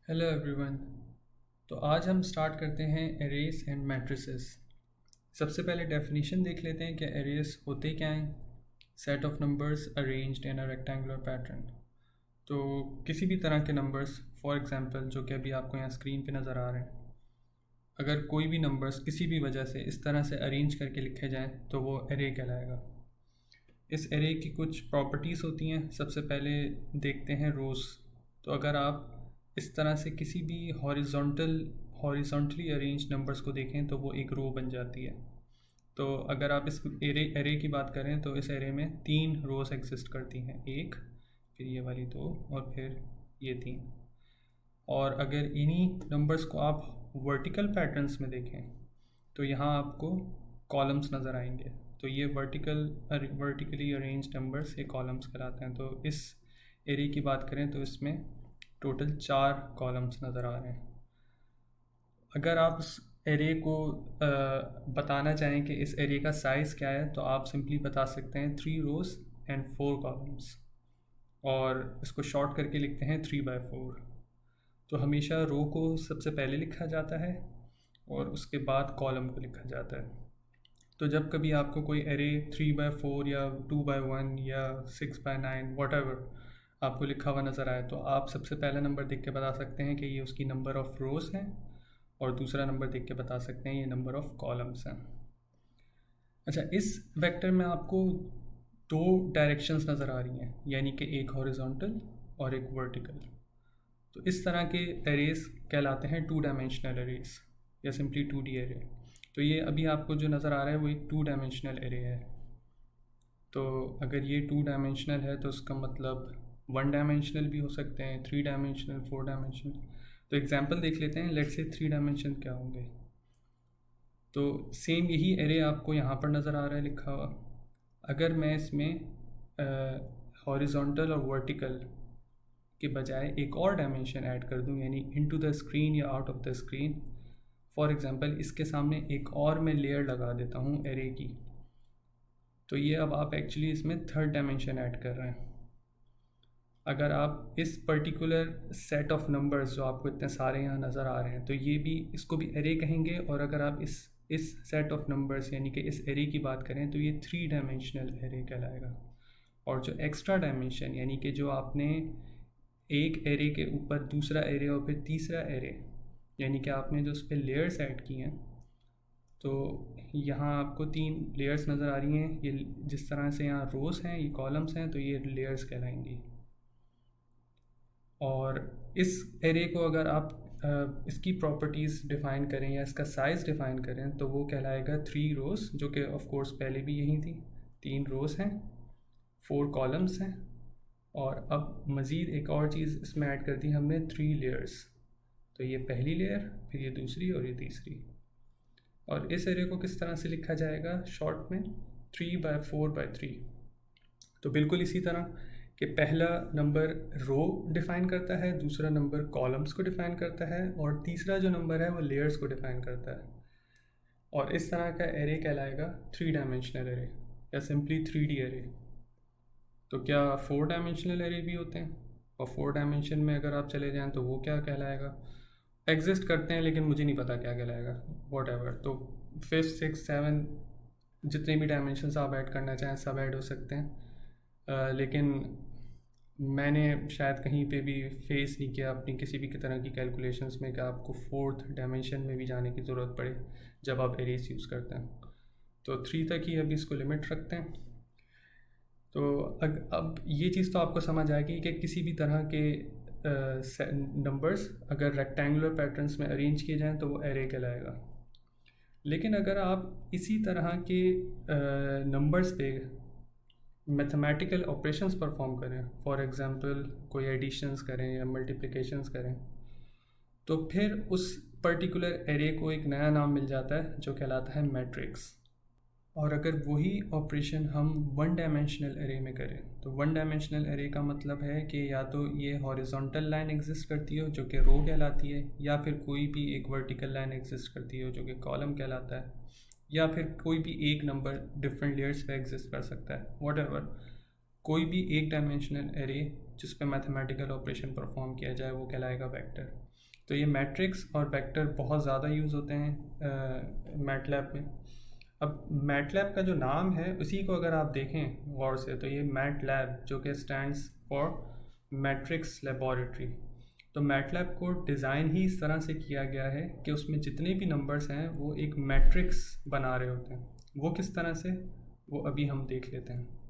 Hello everyone. तो आज हम स्टार्ट करते हैं एरेज एंड मैट्रिसेस। सबसे पहले डेफिनेशन देख लेते हैं कि एरेज होते क्या हैं। Set of numbers arranged in a rectangular pattern. तो किसी भी तरह के नंबर्स, फॉर एग्जांपल जो कि अभी आपको यहाँ स्क्रीन पे नज़र आ रहे हैं, अगर कोई भी नंबर्स किसी भी वजह से इस तरह से अरेंज करके लिखे जाएँ तो वो एरे कहलाएगा। इस एरे की कुछ प्रॉपर्टीज़ होती हैं। सबसे पहले देखते हैं रोज़। तो अगर आप इस तरह से किसी भी हॉरिजॉन्टली अरेंज नंबर्स को देखें तो वो एक रो बन जाती है। तो अगर आप इस एरे की बात करें तो इस एरे में 3 रोज़ एग्जिस्ट करती हैं, एक, फिर ये वाली 2 और फिर ये 3। और अगर इन्हीं नंबर्स को आप वर्टिकल पैटर्न्स में देखें तो यहाँ आपको कॉलम्स नज़र आएंगे। तो ये वर्टिकली अरेंज नंबर्स ये कॉलम्स कहलाते हैं। तो इस एरे की बात करें तो इसमें टोटल 4 कॉलम्स नज़र आ रहे हैं। अगर आप इस एरे को बताना चाहें कि इस एरे का साइज़ क्या है तो आप सिंपली बता सकते हैं 3 रोज़ एंड 4 कॉलम्स, और इसको शॉर्ट करके लिखते हैं 3/4। तो हमेशा रो को सबसे पहले लिखा जाता है और उसके बाद कॉलम को लिखा जाता है। तो जब कभी आपको कोई एरे 3/4 या 2/1 या 6/9 वॉटेवर आपको लिखा हुआ नज़र आए तो आप सबसे पहला नंबर देख के बता सकते हैं कि ये उसकी नंबर ऑफ़ रोज़ हैं, और दूसरा नंबर देख के बता सकते हैं ये नंबर ऑफ़ कॉलम्स हैं। अच्छा, इस वेक्टर में आपको 2 डायरेक्शंस नज़र आ रही हैं, यानी कि एक हॉरिजॉन्टल और एक वर्टिकल। तो इस तरह के एरेज कहलाते हैं 2 डायमेंशनल एरेज या सिंपली 2D एरे। तो ये अभी आपको जो नज़र आ रहा है वो एक 2 डायमेंशनल एरे है। तो अगर ये 2 डायमेंशनल है तो उसका मतलब 1 डायमेंशनल भी हो सकते हैं, 3 डायमेंशनल, 4 डायमेंशनल। तो एग्जांपल देख लेते हैं। लेट्स से 3 डायमेंशन क्या होंगे। तो सेम यही एरे आपको यहाँ पर नज़र आ रहा है लिखा हुआ। अगर मैं इसमें हॉरिजॉन्टल और वर्टिकल के बजाय एक और डायमेंशन ऐड कर दूं, यानी इनटू द स्क्रीन या out of the screen, for example इसके सामने एक और मैं लेयर लगा देता हूं एरे की, तो ये अब आप एक्चुअली इसमें थर्ड डायमेंशन ऐड कर रहे हैं। अगर आप इस पर्टिकुलर सेट ऑफ नंबर्स जो आपको इतने सारे यहाँ नज़र आ रहे हैं तो ये भी, इसको भी एरे कहेंगे। और अगर आप इस सेट ऑफ नंबर्स यानी कि इस एरे की बात करें तो ये 3 डायमेंशनल एरे कहलाएगा। और जो एक्स्ट्रा डायमेंशन यानी कि जो आपने एक एरे के ऊपर दूसरा एरे और फिर तीसरा एरे, यानी कि आपने जो उस पर लेयर्स ऐड की हैं, तो यहाँ आपको 3 लेयर्स नज़र आ रही हैं। ये जिस तरह से यहाँ रोज़ हैं, ये कॉलम्स हैं, तो ये लेयर्स कहलाएंगी। और इस एरे को अगर आप इसकी प्रॉपर्टीज़ डिफ़ाइन करें या इसका साइज़ डिफ़ाइन करें तो वो कहलाएगा 3 रोज़, जो कि ऑफ कोर्स पहले भी यही थी। 3 रोज़ हैं, 4 कॉलम्स हैं, और अब मज़ीद एक और चीज़ इसमें ऐड कर दी हमने, 3 लेयर्स। तो ये पहली लेयर, फिर ये दूसरी और ये तीसरी। और इस एरे को किस तरह से लिखा जाएगा शॉर्ट में, 3/4/3। तो बिल्कुल इसी तरह कि पहला नंबर रो डिफ़ाइन करता है, दूसरा नंबर कॉलम्स को डिफ़ाइन करता है, और तीसरा जो नंबर है वो लेयर्स को डिफ़ाइन करता है। और इस तरह का एरे कहलाएगा 3 डायमेंशनल एरे या सिंपली 3D एरे। तो क्या 4 डायमेंशनल एरे भी होते हैं? और 4 डायमेंशन में अगर आप चले जाएं तो वो क्या कहलाएगा? एग्जिस्ट करते हैं लेकिन मुझे नहीं पता क्या कहलाएगा, वॉट एवर। तो 5, 6, 7 जितने भी डायमेंशंस आप ऐड करना चाहें सब ऐड हो सकते हैं। लेकिन मैंने शायद कहीं पे भी फेस नहीं किया अपनी किसी भी तरह की कैलकुलेशंस में कि आपको 4th डायमेंशन में भी जाने की ज़रूरत पड़े जब आप एरेज यूज़ करते हैं। तो 3 तक ही अभी इसको लिमिट रखते हैं। तो अब ये चीज़ तो आपको समझ आएगी कि किसी भी तरह के नंबर्स अगर रेक्टेंगुलर पैटर्न्स में अरेंज किए जाएं तो वो एरे कहलाएगा। लेकिन अगर आप इसी तरह के नंबर्स पे मैथमेटिकल ऑपरेशंस परफॉर्म करें, फॉर एग्जांपल कोई एडिशंस करें या मल्टीप्लिकेशंस करें, तो फिर उस पर्टिकुलर एरे को एक नया नाम मिल जाता है जो कहलाता है मैट्रिक्स। और अगर वही ऑपरेशन हम 1 डायमेंशनल एरे में करें तो 1 डायमेंशनल एरे का मतलब है कि या तो ये हॉरिजॉन्टल लाइन एग्जिस्ट करती हो जो कि रो कहलाती है, या फिर कोई भी एक वर्टिकल लाइन एग्जिस्ट करती हो जो कि कॉलम कहलाता है, या फिर कोई भी एक नंबर डिफरेंट लेयर्स पे एग्जिस्ट कर सकता है, वॉट एवर। कोई भी एक डायमेंशनल एरे जिस पे मैथमेटिकल ऑपरेशन परफॉर्म किया जाए वो कहलाएगा वेक्टर। तो ये मैट्रिक्स और वेक्टर बहुत ज़्यादा यूज़ होते हैं मैटलैब में। अब मैटलैब का जो नाम है उसी को अगर आप देखें गौर से तो ये मैटलैब जो कि स्टैंड्स फॉर मैट्रिक्स लेबॉरेटरी। तो मैटलैब को डिज़ाइन ही इस तरह से किया गया है कि उसमें जितने भी नंबर्स हैं वो एक मैट्रिक्स बना रहे होते हैं। वो किस तरह से, वो अभी हम देख लेते हैं।